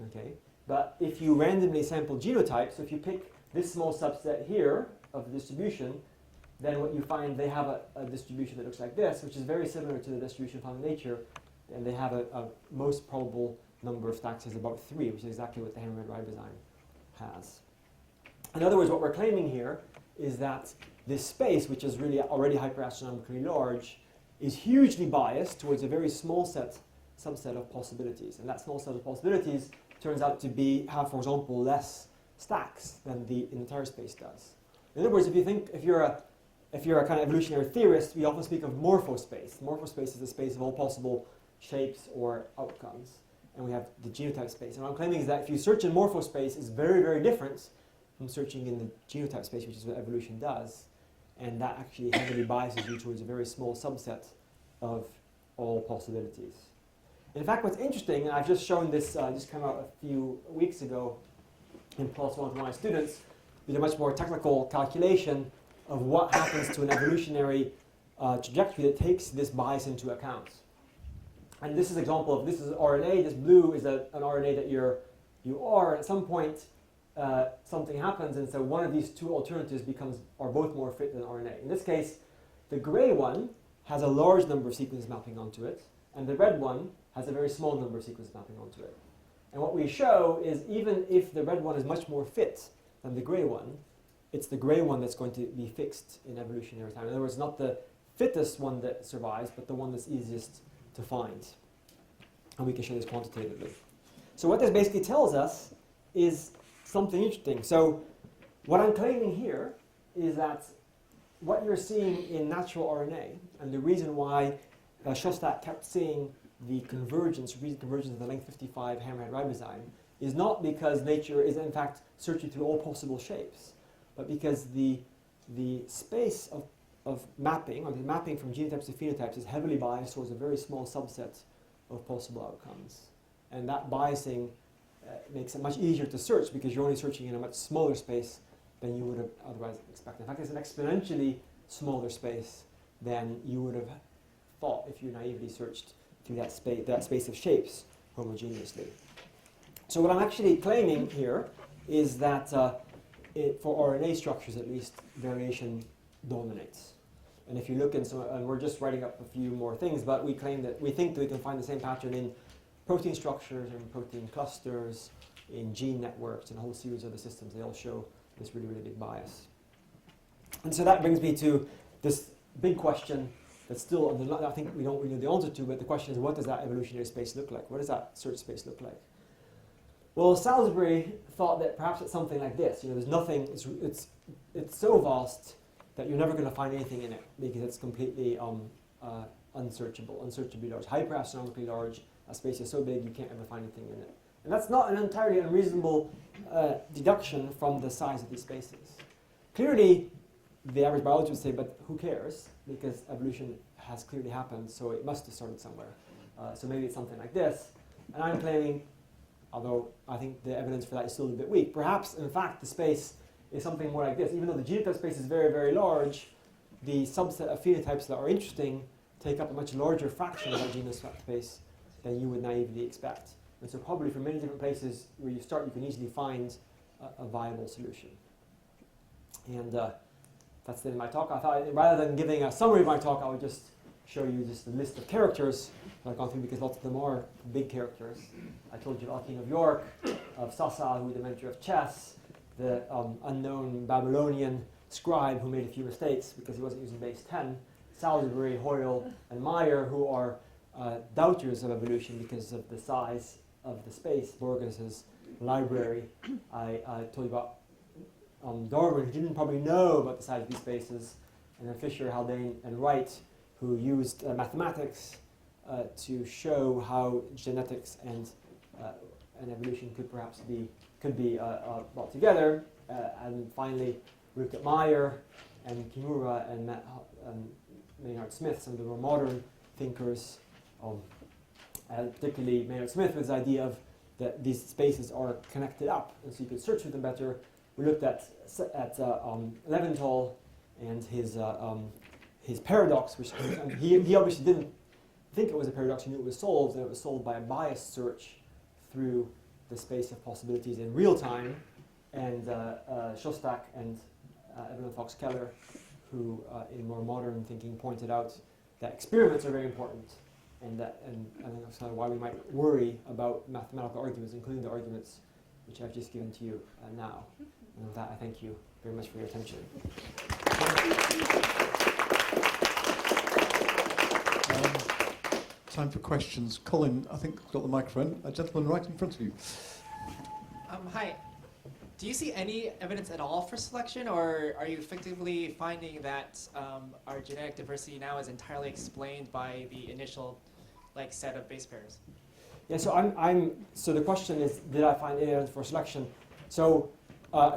Okay? But if you randomly sample genotypes, so if you pick this small subset here of the distribution, then what you find, they have a distribution that looks like this, which is very similar to the distribution found in nature, and they have a most probable number of stacks is about 3, which is exactly what the hammerhead ribozyme has. In other words, what we're claiming here is that this space, which is really already hyper-astronomically large, is hugely biased towards a very small subset of possibilities. And that small set of possibilities turns out to have, for example, less stacks than the entire space does. In other words, if you're a kind of evolutionary theorist, we often speak of morphospace. Morphospace is the space of all possible shapes or outcomes. And we have the genotype space. And what I'm claiming is that if you search in morphospace, it's very, very different from searching in the genotype space, which is what evolution does. And that actually heavily biases you towards a very small subset of all possibilities. In fact, what's interesting, and I've just shown this, just came out a few weeks ago in PLOS One with my students, did a much more technical calculation of what happens to an evolutionary trajectory that takes this bias into account. And this is an example of, this is RNA, this blue is an RNA that you're you are, at some point something happens, and so one of these two alternatives are both more fit than RNA. In this case, the gray one has a large number of sequences mapping onto it, and the red one has a very small number of sequences mapping onto it. And what we show is even if the red one is much more fit than the gray one, it's the gray one that's going to be fixed in evolutionary time. In other words, not the fittest one that survives, but the one that's easiest to find. And we can show this quantitatively. So what this basically tells us is something interesting. So what I'm claiming here is that what you're seeing in natural RNA, and the reason why Shostak kept seeing the convergence of the length 55 hammerhead ribozyme, is not because nature is in fact searching through all possible shapes, but because the space of mapping, or the mapping from genotypes to phenotypes, is heavily biased towards a very small subset of possible outcomes. And that biasing makes it much easier to search because you're only searching in a much smaller space than you would have otherwise expected. In fact, it's an exponentially smaller space than you would have thought if you naively searched through that space of shapes homogeneously. So what I'm actually claiming here is that for RNA structures at least, variation dominates. And if you look in some, and we're just writing up a few more things, but we think that we can find the same pattern in protein structures, in protein clusters, in gene networks, and a whole series of other systems. They all show this really, really big bias. And so that brings me to this big question that's still, I think we don't really know the answer to, but the question is, what does that evolutionary space look like? What does that search space look like? Well, Salisbury thought that perhaps it's something like this. There's nothing, it's so vast that you're never going to find anything in it because it's completely unsearchably large, hyper-astronomically large. A space is so big you can't ever find anything in it. And that's not an entirely unreasonable deduction from the size of these spaces. Clearly, the average biologist would say, but who cares? Because evolution has clearly happened, so it must have started somewhere. So maybe it's something like this. And I'm claiming, although I think the evidence for that is still a bit weak, perhaps, in fact, the space is something more like this. Even though the genotype space is very, very large, the subset of phenotypes that are interesting take up a much larger fraction of that genotype space than you would naively expect. And so probably from many different places where you start, you can easily find a viable solution. And that's the end of my talk. I thought rather than giving a summary of my talk, I would just show you just a list of characters that I've gone through because lots of them are big characters. I told you of King of York, of Sasa, who was the inventor of chess, the unknown Babylonian scribe who made a few mistakes because he wasn't using base 10, Salisbury, Hoyle, and Meyer, who are doubters of evolution because of the size of the space. Borges's library. I told you about Darwin, who didn't probably know about the size of these spaces, and then Fisher, Haldane, and Wright, who used mathematics to show how genetics and evolution could perhaps be brought together. And finally, we looked at Meyer and Kimura and Maynard Smith, some of the more modern thinkers, particularly Maynard Smith with his idea of that these spaces are connected up, and so you could search for them better. We looked at Leventhal and his paradox, which he obviously didn't think it was a paradox. He knew it was solved, and it was solved by a biased search through the space of possibilities in real time. And Shostak and Evelyn Fox Keller, who in more modern thinking pointed out that experiments are very important, and I think that's kind of why we might worry about mathematical arguments, including the arguments which I've just given to you now. And with that, I thank you very much for your attention. Time for questions. Colin, I think, got the microphone. A gentleman right in front of you. Hi. Do you see any evidence at all for selection, or are you effectively finding that our genetic diversity now is entirely explained by the initial set of base pairs? Yeah, so so the question is, did I find any evidence for selection? So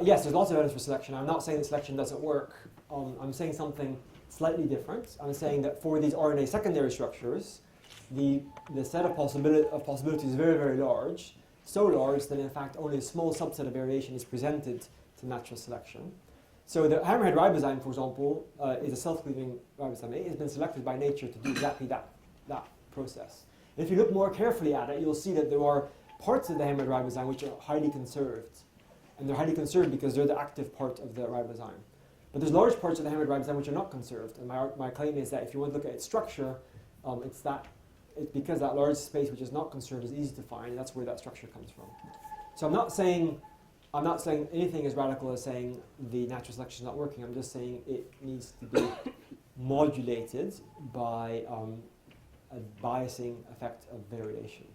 yes, there's lots of evidence for selection. I'm not saying that selection doesn't work. I'm saying something slightly different. I'm saying that for these RNA secondary structures, the set of possibilities is very, very large. So large that in fact only a small subset of variation is presented to natural selection. So the hammerhead ribozyme, for example, is a self-cleaving ribozyme. It has been selected by nature to do exactly that process. And if you look more carefully at it, you'll see that there are parts of the hemorrhoid ribozyme which are highly conserved. And they're highly conserved because they're the active part of the ribozyme. But there's large parts of the hemorrhoid ribozyme which are not conserved. And my claim is that if you want to look at its structure, it's because that large space which is not conserved is easy to find, and that's where that structure comes from. So I'm not saying anything as radical as saying the natural selection is not working. I'm just saying it needs to be modulated by a biasing effect of variation.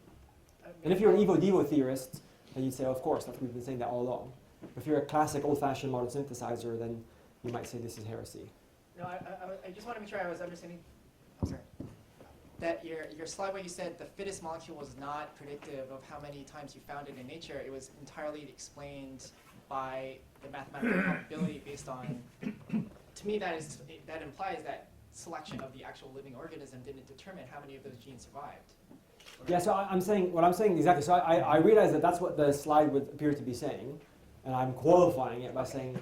And if you're an Evo-Devo theorist, then you'd say, oh, of course, we've been saying that all along. If you're a classic old-fashioned model synthesizer, then you might say this is heresy. No, I just want to make sure I was understanding. I'm sorry. That your slide where you said the fittest molecule was not predictive of how many times you found it in nature. It was entirely explained by the mathematical probability based on. To me, that implies that selection of the actual living organism didn't determine how many of those genes survived. Yeah, so I'm saying exactly. So I realize that that's what the slide would appear to be saying, and I'm qualifying it by saying,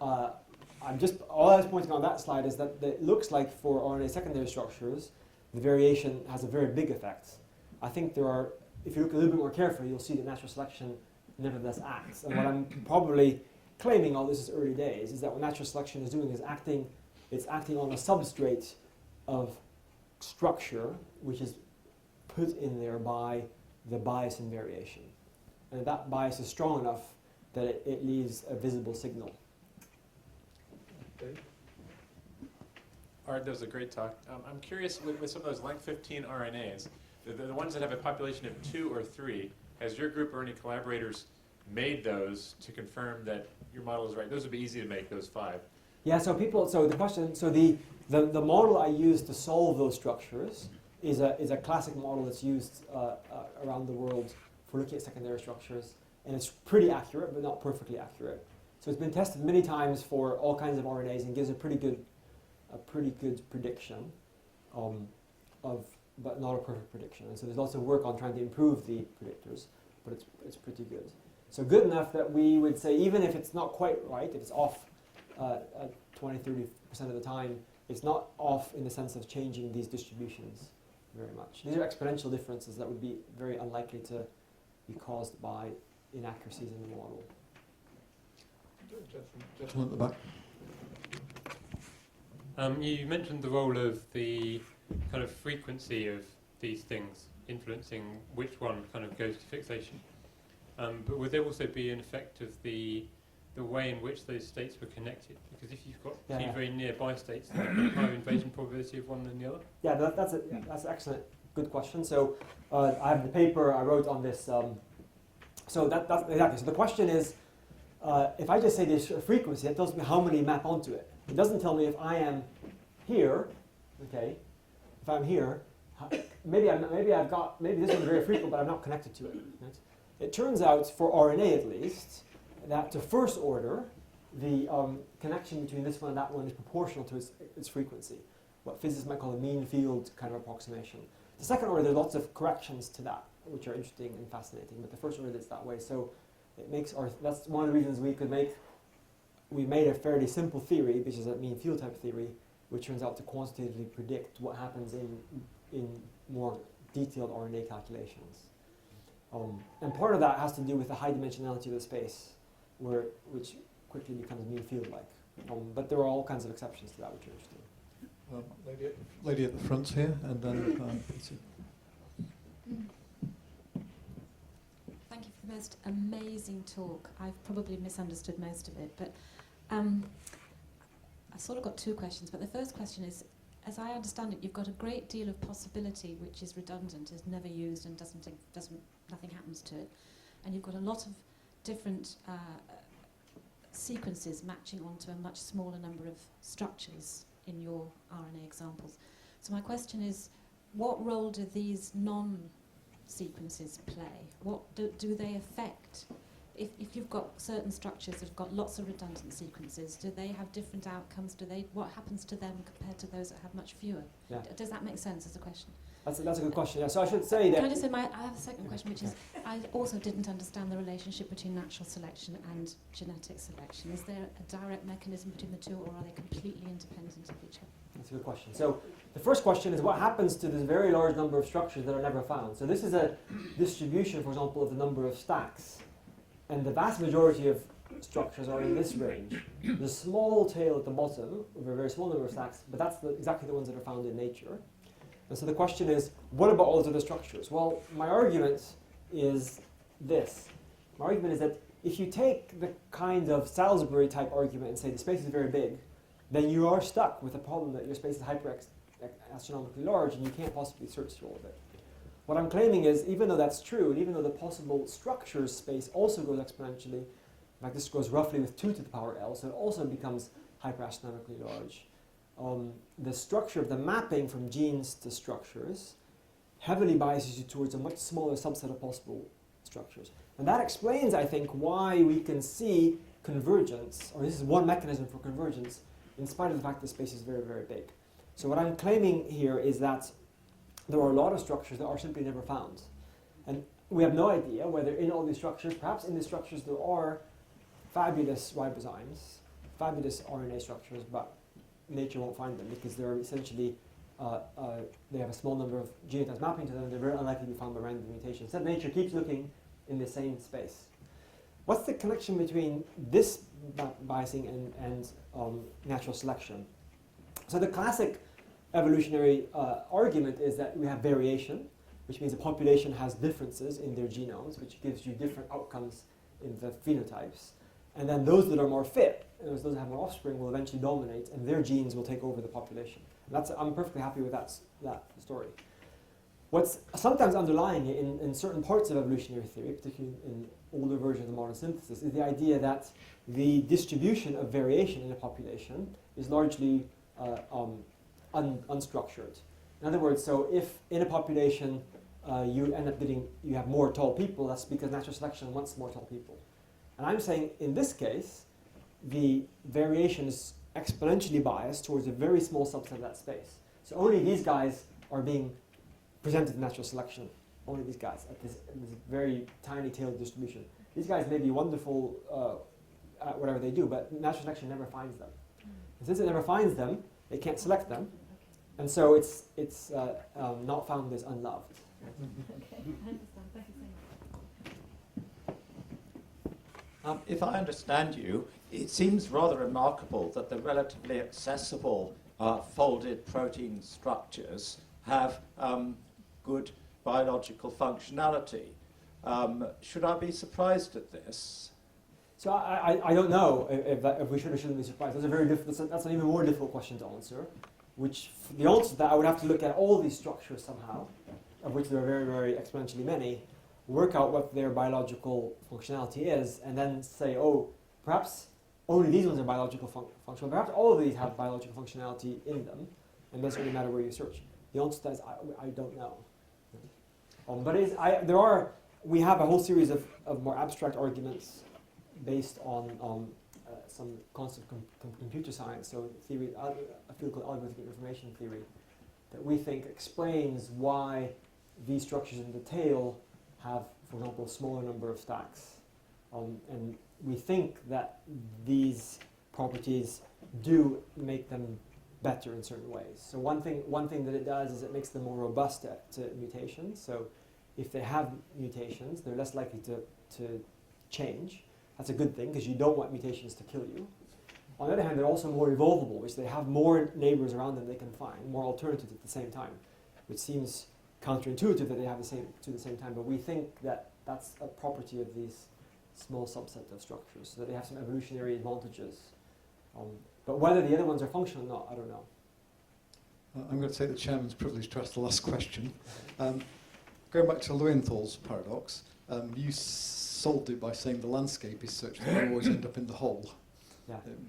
all I was pointing on that slide is that it looks like for RNA secondary structures, the variation has a very big effect. I think if you look a little bit more carefully, you'll see that natural selection nevertheless acts. And what I'm probably claiming, all this is early days, is that what natural selection is doing is it's acting on a substrate of structure, which is put in there by the bias and variation. And that bias is strong enough that it leaves a visible signal. Dave? Ard, that was a great talk. I'm curious with some of those length 15 RNAs, the ones that have a population of 2 or 3, has your group or any collaborators made those to confirm that your model is right? Those would be easy to make, those 5. Yeah, the model I used to solve those structures is a classic model that's used around the world for looking at secondary structures, and it's pretty accurate, but not perfectly accurate. So it's been tested many times for all kinds of RNAs and gives a pretty good prediction, but not a perfect prediction. And so there's lots of work on trying to improve the predictors, but it's pretty good. So good enough that we would say even if it's not quite right, if it's off 20-30% of the time, it's not off in the sense of changing these distributions very much. These are exponential differences that would be very unlikely to be caused by inaccuracies in the model. Gentleman at the back. You mentioned the role of the kind of frequency of these things influencing which one kind of goes to fixation. But would there also be an effect of the way in which those states were connected? Because if you've got two very nearby states, then you have a higher invasion probability of one than the other? Yeah, that's an excellent, good question. So I have the paper I wrote on this. So that's exactly. So the question is, if I just say this frequency, that tells me how many map onto it. It doesn't tell me if I am here, okay? If I'm here, maybe this is very frequent, but I'm not connected to it. Right? It turns out, for RNA at least, that to first order, the connection between this one and that one is proportional to its frequency. What physicists might call a mean field kind of approximation. The second order, there are lots of corrections to that, which are interesting and fascinating. But the first order, it's that way. So it makes that's one of the reasons we made a fairly simple theory, which is a mean field type theory, which turns out to quantitatively predict what happens in more detailed RNA calculations. And part of that has to do with the high dimensionality of the space, which quickly becomes mean field-like. But there are all kinds of exceptions to that, which are interesting. Lady at the front here, and then let's see. Thank you for the most amazing talk. I've probably misunderstood most of it, but I've sort of got 2 questions. But the first question is, as I understand it, you've got a great deal of possibility which is redundant, is never used, and nothing happens to it. And you've got a lot of different sequences matching onto a much smaller number of structures in your RNA examples. So my question is, what role do these non-sequences play? What do they affect? If you've got certain structures that have got lots of redundant sequences, do they have different outcomes? What happens to them compared to those that have much fewer? Yeah. Does that make sense as a question? That's a good question. Yeah. So I should say that. Can I just say, I have a second question, which is, I also didn't understand the relationship between natural selection and genetic selection. Is there a direct mechanism between the two, or are they completely independent of each other? That's a good question. So the first question is, what happens to this very large number of structures that are never found? So this is a distribution, for example, of the number of stacks. And the vast majority of structures are in this range. There's a small tail at the bottom of a very small number of stacks, but that's exactly the ones that are found in nature. And so the question is, what about all those other structures? Well, my argument is this. My argument is that if you take the kind of Salisbury type argument and say the space is very big, then you are stuck with the problem that your space is hyper-astronomically large and you can't possibly search through all of it. What I'm claiming is, even though that's true, and even though the possible structures space also goes exponentially, in fact this goes roughly with 2 to the power L, so it also becomes hyper-astronomically large. The structure of the mapping from genes to structures heavily biases you towards a much smaller subset of possible structures. And that explains, I think, why we can see convergence, or this is one mechanism for convergence, in spite of the fact that space is very, very big. So what I'm claiming here is that there are a lot of structures that are simply never found. And we have no idea whether in all these structures, perhaps in these structures there are fabulous ribozymes, fabulous RNA structures, but nature won't find them because they're essentially, they have a small number of genotypes mapping to them. They're very unlikely to be found by random mutations. So nature keeps looking in the same space. What's the connection between this biasing and natural selection? So the classic evolutionary argument is that we have variation, which means a population has differences in their genomes, which gives you different outcomes in the phenotypes. And then those that are more fit, those that have more offspring, will eventually dominate, and their genes will take over the population. I'm perfectly happy with that story. What's sometimes underlying it in certain parts of evolutionary theory, particularly in older versions of modern synthesis, is the idea that the distribution of variation in a population is largely unstructured. In other words, so if in a population you end up you have more tall people, that's because natural selection wants more tall people. And I'm saying in this case, the variation is exponentially biased towards a very small subset of that space. So only these guys are being presented in natural selection. Only these guys at this very tiny tailed distribution. These guys may be wonderful at whatever they do, but natural selection never finds them. And since it never finds them, it can't select them, and so it's not found as unloved. Okay, I understand. Thank you so much. If I understand you, it seems rather remarkable that the relatively accessible folded protein structures have good biological functionality. Should I be surprised at this? So I don't know if we should or shouldn't be surprised. That's an even more difficult question to answer. The answer to that, I would have to look at all these structures somehow, of which there are very, very exponentially many, work out what their biological functionality is, and then say, oh, perhaps only these ones are biological functional. Perhaps all of these have biological functionality in them, and it doesn't really matter where you search. The answer to that is I don't know. But we have a whole series of more abstract arguments based on some concept of computer science, so theory, a field called algorithmic information theory, that we think explains why these structures in the tail have, for example, a smaller number of stacks. And we think that these properties do make them better in certain ways. So one thing that it does is it makes them more robust to mutations. So if they have mutations, they're less likely to change. That's a good thing, because you don't want mutations to kill you. On the other hand, they're also more evolvable, which they have more neighbors around them they can find, more alternatives at the same time, which seems counterintuitive that they have the same time, but we think that that's a property of these small subset of structures, so that they have some evolutionary advantages. But whether the other ones are functional or not, I don't know. I'm going to take the chairman's privilege to ask the last question. Going back to Leuenthal's paradox, you solved it by saying the landscape is such that you always end up in the hole,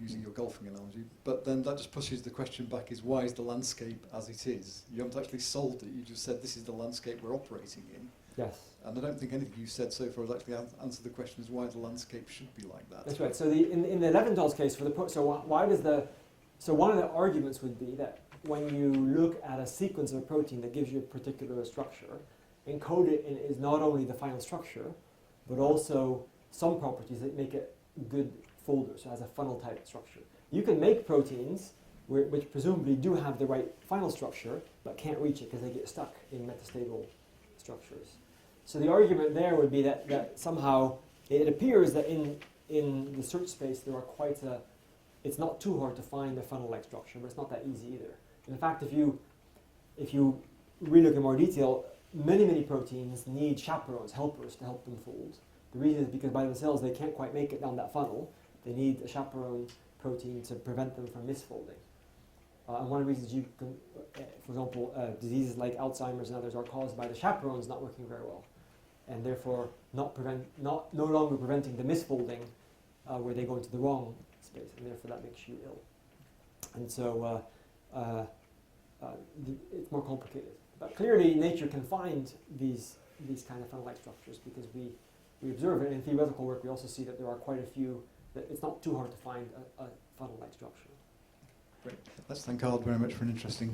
using your golfing analogy. But then that just pushes the question back, is why is the landscape as it is? You haven't actually solved it, you just said this is the landscape we're operating in. Yes. And I don't think anything you said so far has actually answered the question as why the landscape should be like that. That's right. So in the Leventhal's case, one of the arguments would be that when you look at a sequence of a protein that gives you a particular structure, encoded in is not only the final structure, but also some properties that make it good folders, so it has a funnel type structure. You can make proteins which presumably do have the right final structure, but can't reach it because they get stuck in metastable structures. So the argument there would be that somehow it appears that in the search space there are it's not too hard to find a funnel-like structure, but it's not that easy either. And in fact, if you really look in more detail, many proteins need chaperones, helpers, to help them fold. The reason is because by themselves they can't quite make it down that funnel. They need a chaperone protein to prevent them from misfolding. And one of the reasons you can, for example, diseases like Alzheimer's and others are caused by the chaperones not working very well, and therefore no longer preventing the misfolding where they go into the wrong space, and therefore that makes you ill. And so it's more complicated. But clearly, nature can find these kind of funnel-like structures because we observe it. In theoretical work, we also see that there are quite a few. That it's not too hard to find a funnel-like structure. Great. Let's thank Ard very much for an interesting